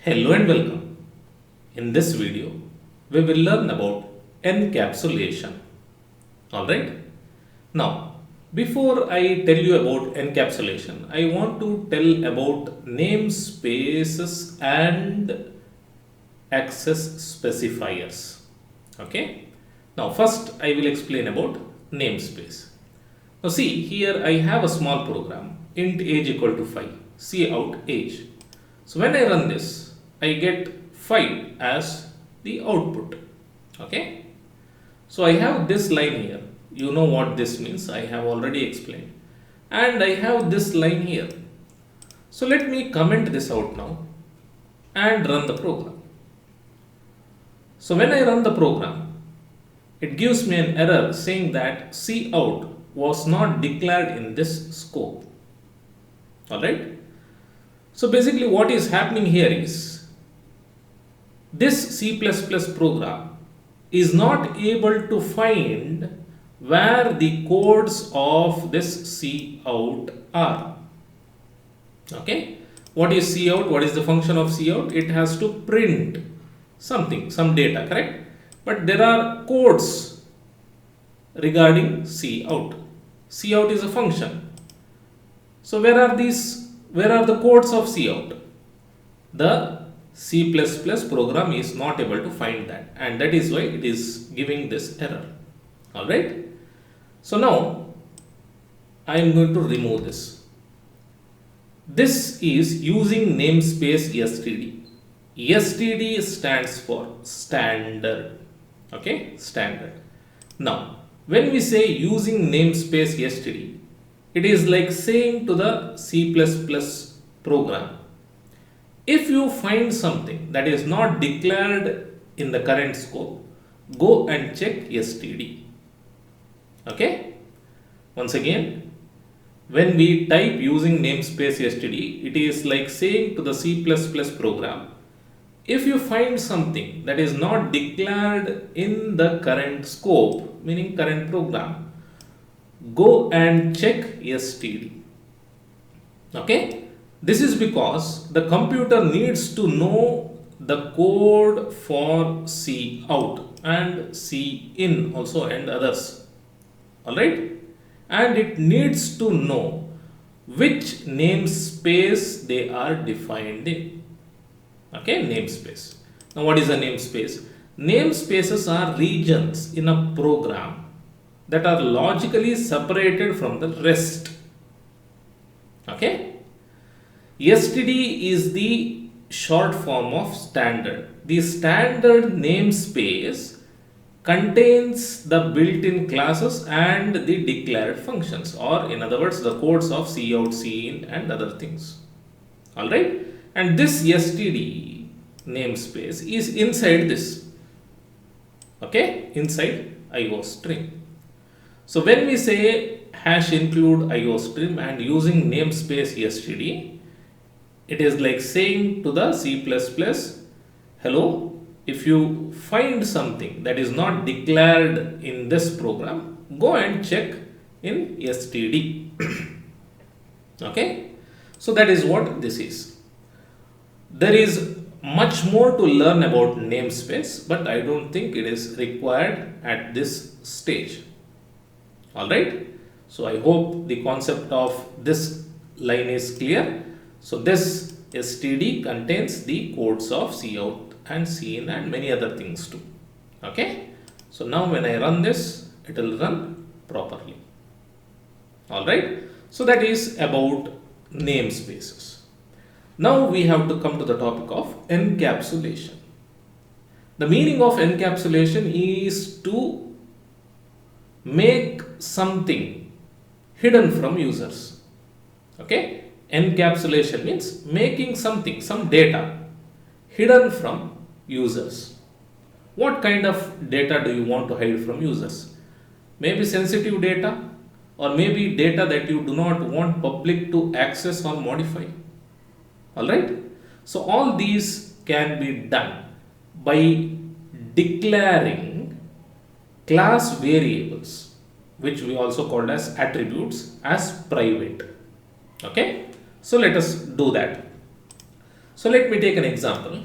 Hello and welcome. In this video, we will learn about encapsulation. Alright? Now, before I tell you about encapsulation, I want to tell about namespaces and access specifiers. Okay? Now, first I will explain about namespace. Now, see here I have a small program int age equal to 5, see out age. So, when I run this, I get 5 as the output. Okay. So I have this line here. You know what this means. I have already explained. And I have this line here. So let me comment this out now and run the program. So when I run the program, it gives me an error saying that cout was not declared in this scope. Alright. So basically what is happening here is this C++ program is not able to find where the codes of this cout are. Okay. What is cout? What is the function of cout? It has to print something, some data, correct? But there are codes regarding cout. Cout is a function. So where are the codes of cout? The C++ program is not able to find that, and that is why it is giving this error. Alright. So now I am going to remove this. This is using namespace std. Std stands for standard. Okay, standard. Now when we say using namespace std, it is like saying to the C++ program, if you find something that is not declared in the current scope, go and check std. Okay. Once again, when we type using namespace std, it is like saying to the C++ program, if you find something that is not declared in the current scope, meaning current program, go and check std. Okay. This is because the computer needs to know the code for cout and cin also and others. Alright. And it needs to know which namespace they are defined in. Okay, namespace. Now what is a namespace? Namespaces are regions in a program that are logically separated from the rest. Okay. std is the short form of standard. The standard namespace contains the built-in classes and the declared functions, or in other words the codes of cout, cin and other things. Alright. And this std namespace is inside this. Okay, inside iostream. So when we say hash include iostream and using namespace std, it is like saying to the C++, hello, if you find something that is not declared in this program, go and check in std. Okay. So that is what this is. There is much more to learn about namespace, but I don't think it is required at this stage. Alright. So I hope the concept of this line is clear. So this std contains the codes of cout and cin and many other things too. Okay. So now when I run this, it will run properly. Alright. So that is about namespaces. Now we have to come to the topic of encapsulation. The meaning of encapsulation is to make something hidden from users. Okay. Encapsulation means making something, some data hidden from users. What kind of data do you want to hide from users? Maybe sensitive data, or maybe data that you do not want public to access or modify. Alright. So all these can be done by declaring class variables, which we also called as attributes, as private. Okay. So let us do that. So let me take an example.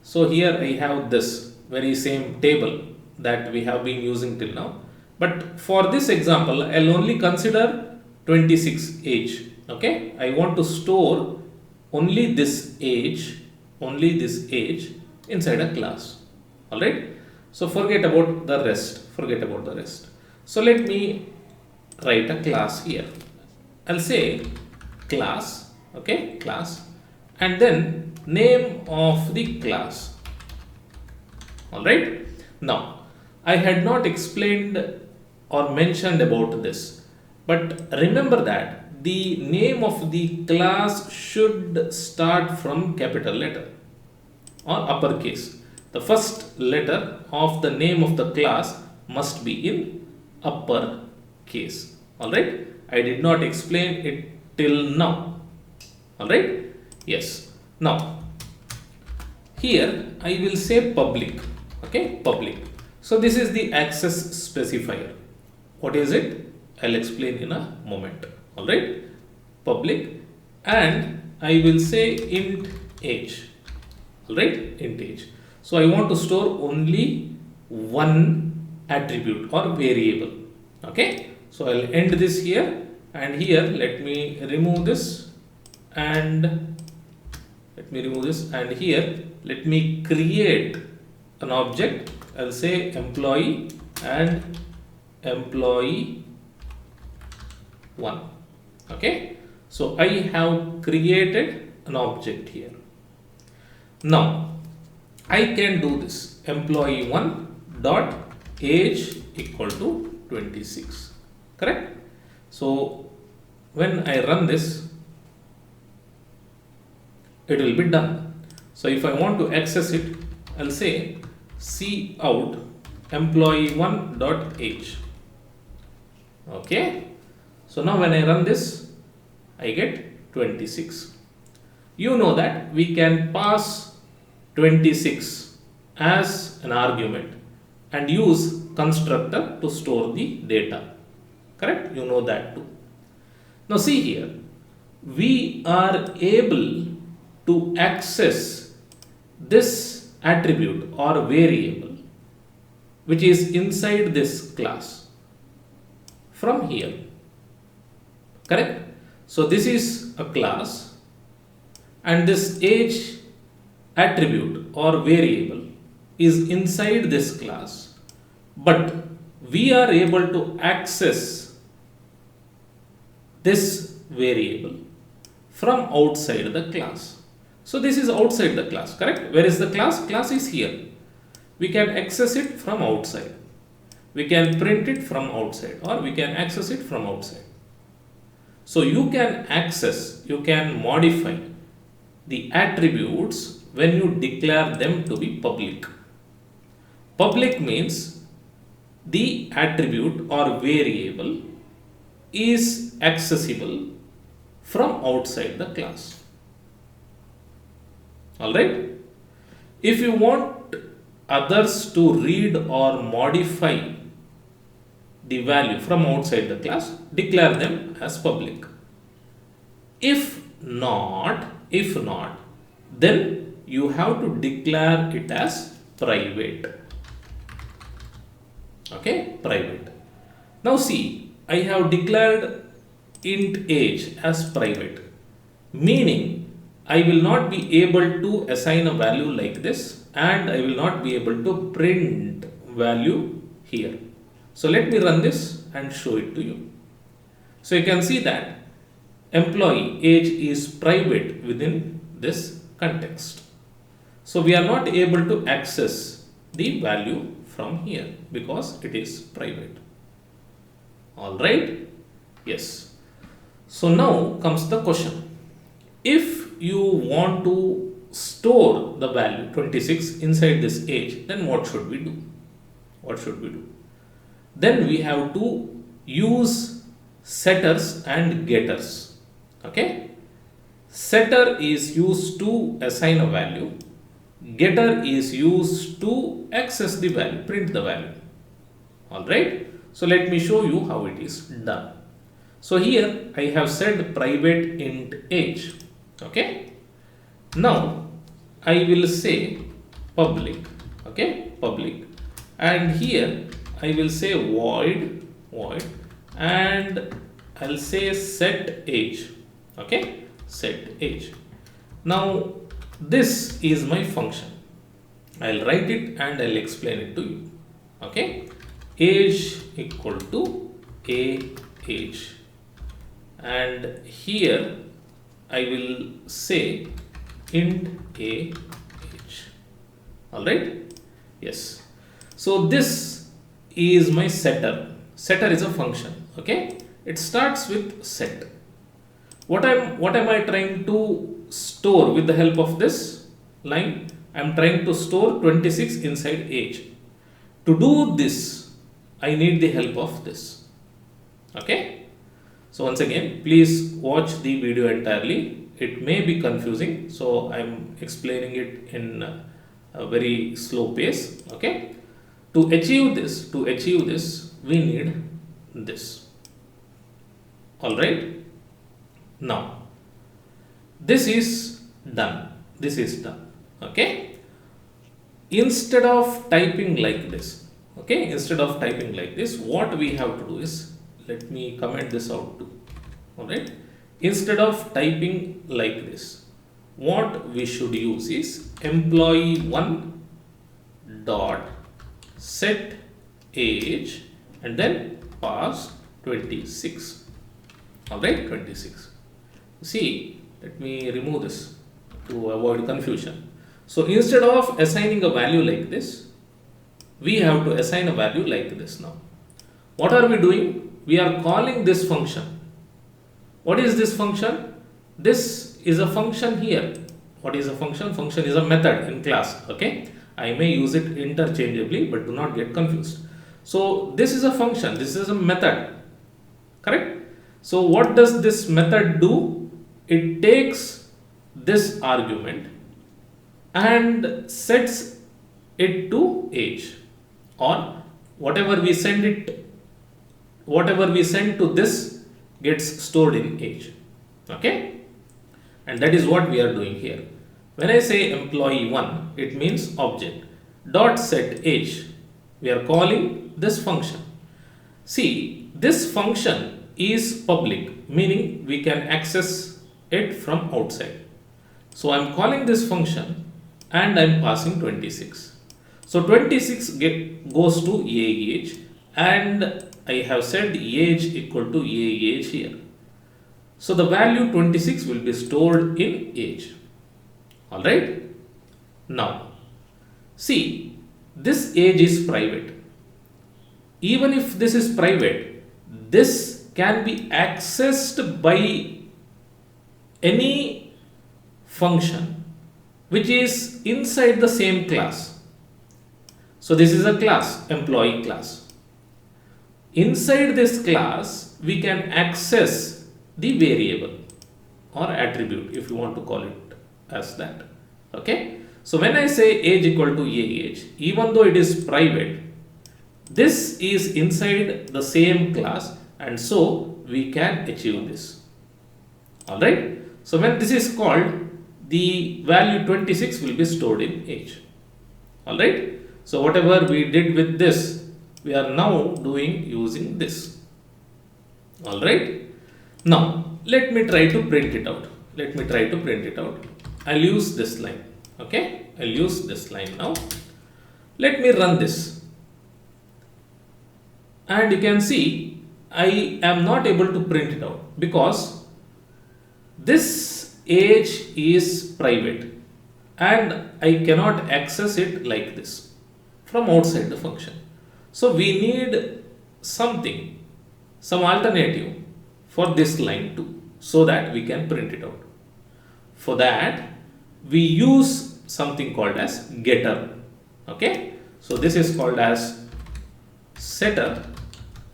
So here I have this very same table that we have been using till now. But for this example, I'll only consider 26 age. Okay, I want to store only this age inside a class. Alright. So forget about the rest. So let me write a class here. I'll say class, okay, class, and then name of the class. Alright. Now, I had not explained or mentioned about this, but remember that the name of the class should start from capital letter or uppercase. The first letter of the name of the class must be in upper case. Alright. I did not explain it till now. Alright. Yes. Now, here I will say public. Okay. Public. So this is the access specifier. What is it? I'll explain in a moment. Alright. Public, and I will say int age. Alright. Int age. So I want to store only one attribute or variable. Okay. So I'll end this here, and here let me remove this, and here let me create an object. I'll say employee and employee 1. Okay. So I have created an object here. Now I can do this employee 1 dot age equal to 26. Correct? So when I run this, it will be done. So if I want to access it, I'll say cout employee 1 dot age. Okay. So now when I run this, I get 26. You know that we can pass 26 as an argument and use constructor to store the data. Correct? You know that too. Now see here, we are able to access this attribute or variable which is inside this class from here. Correct? So this is a class, and this age attribute or variable is inside this class, but we are able to access this variable from outside the class. So this is outside the class, correct? Where is the class? Class is here. We can access it from outside. We can print it from outside, or we can access it from outside. So you can access, you can modify the attributes when you declare them to be public. Public means the attribute or variable is accessible from outside the class. Alright? If you want others to read or modify the value from outside the class, declare them as public. If not, then you have to declare it as private. Okay, private. Now see, I have declared int age as private, meaning I will not be able to assign a value like this, and I will not be able to print value here. So let me run this and show it to you. So you can see that employee age is private within this context. So we are not able to access the value from here because it is private. Alright? Yes. So now comes the question. If you want to store the value 26 inside this age, then what should we do? Then we have to use setters and getters. Okay? Setter is used to assign a value. Getter is used to access the value, print the value. Alright? So let me show you how it is done. So here I have said private int age. Okay? Now I will say public, okay, public, and here I will say void, and I'll say set age, okay, set age. Now this is my function. I'll write it and I'll explain it to you, okay. Age equal to age, and here I will say int age. All right, yes. So this is my setter. Setter is a function, okay. It starts with set. What am I trying to store with the help of this line? I'm trying to store 26 inside age. To do this, I need the help of this, okay. So once again, please watch the video entirely. It may be confusing, so I'm explaining it in a very slow pace, okay. To achieve this, we need this. All right. Now this is done. Okay. Instead of typing like this, okay, what we have to do is, let me comment this out too. All right. Instead of typing like this, what we should use is employee1 dot set age and then pass 26. All right, 26. See, let me remove this to avoid confusion. So instead of assigning a value like this, we have to assign a value like this. Now what are we doing? We are calling this function. What is this function? This is a function here. What is a function? Function is a method in class, okay. I may use it interchangeably, but do not get confused. So this is a function, this is a method, correct. So what does this method do? It takes this argument and sets it to age, or whatever we send to this gets stored in age, okay. And that is what we are doing here. When I say employee1, it means object dot set age. We are calling this function. See, this function is public, meaning we can access it from outside. So I'm calling this function and I'm passing 26. So 26 goes to age, and I have said age equal to age here. So the value 26 will be stored in age. All right. Now see, this age is private. Even if this is private, this can be accessed by any function which is inside the same class. So this is a class, employee class. Inside this class, we can access the variable or attribute, if you want to call it as that, okay. So when I say age equal to age, even though it is private, this is inside the same class, and so we can achieve this. All right. So when this is called, the value 26 will be stored in age. All right. So whatever we did with this, we are now doing using this. All right. Now let me try to print it out. I'll use this line. Okay. I'll use this line now. Let me run this. And you can see I am not able to print it out because this age is private and I cannot access it like this from outside the function. So we need some alternative for this line too, so that we can print it out. For that, we use something called as getter. Okay. So this is called as setter.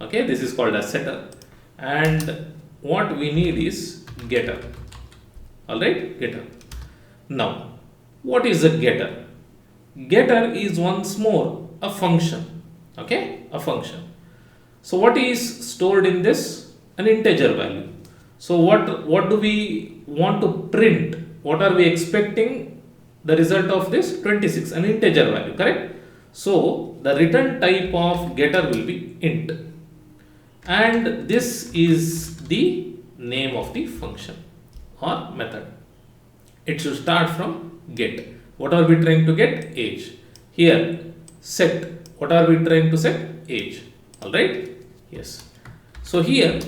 Okay, this is called as setter, and what we need is getter. All right, getter. Now what is a getter? Getter is once more a function. Okay, a function. So what is stored in this? An integer value. So what do we want to print? What are we expecting the result of this 26, an integer value, correct? So the return type of getter will be int, and this is the name of the function or method. It should start from get. What are we trying to get? Age. Here set. What are we trying to set? Age. Alright? Yes. So here,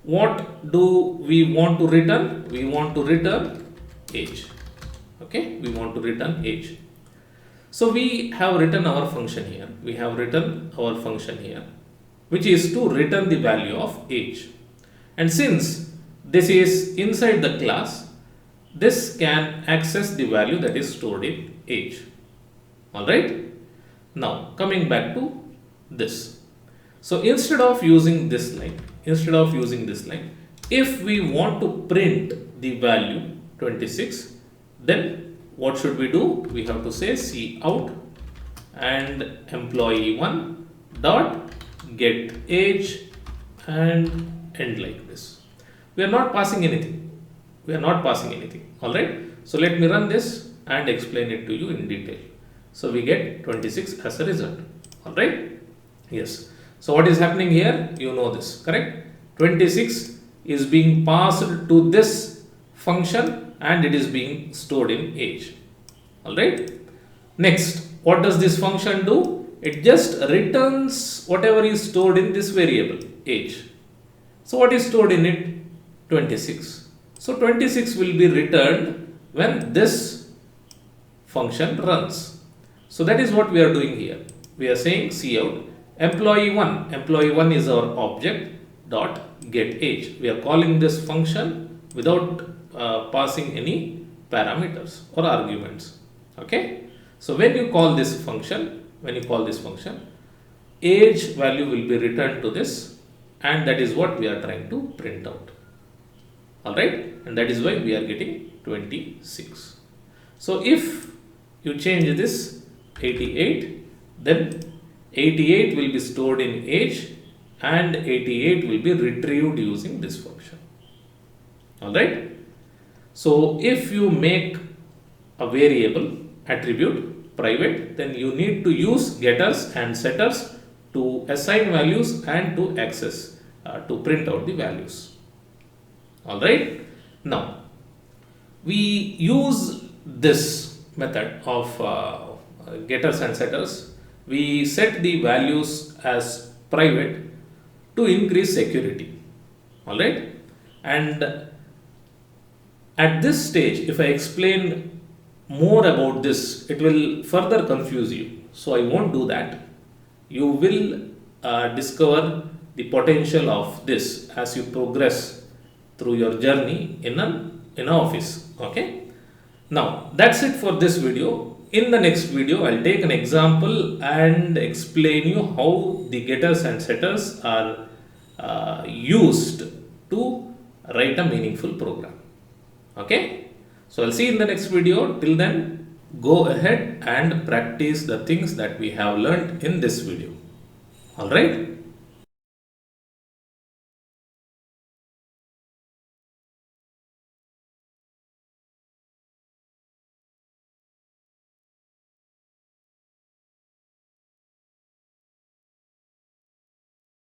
what do we want to return? We want to return age. Okay, we want to return age. So we have written our function here. We have written our function here, which is to return the value of age. And since this is inside the class, this can access the value that is stored in age. Alright. Now coming back to this. So instead of using this line, if we want to print the value 26, then what should we do? We have to say cout and employee1 dot get age and end like this. We are not passing anything. Alright. So let me run this and explain it to you in detail. So we get 26 as a result. Alright. Yes. So what is happening here? You know this, correct? 26 is being passed to this function and it is being stored in age. Alright. Next, what does this function do? It just returns whatever is stored in this variable age. So what is stored in it? 26. So 26 will be returned when this function runs. So that is what we are doing here. We are saying cout employee1 is our object dot get age. We are calling this function without passing any parameters or arguments. Okay. So when you call this function, age value will be returned to this, and that is what we are trying to print out. Alright, and that is why we are getting 26. So if you change this 88, then 88 will be stored in age and 88 will be retrieved using this function. Alright. So if you make a variable attribute private, then you need to use getters and setters to assign values and to access, to print out the values. Alright. Now we use this method of getters and setters. We set the values as private to increase security. Alright. And at this stage, if I explain more about this, it will further confuse you. So I won't do that. You will discover the potential of this as you progress through your journey in an office. Okay. Now that's it for this video. In the next video, I'll take an example and explain you how the getters and setters are used to write a meaningful program. Okay. So I'll see you in the next video. Till then, go ahead and practice the things that we have learned in this video. Alright.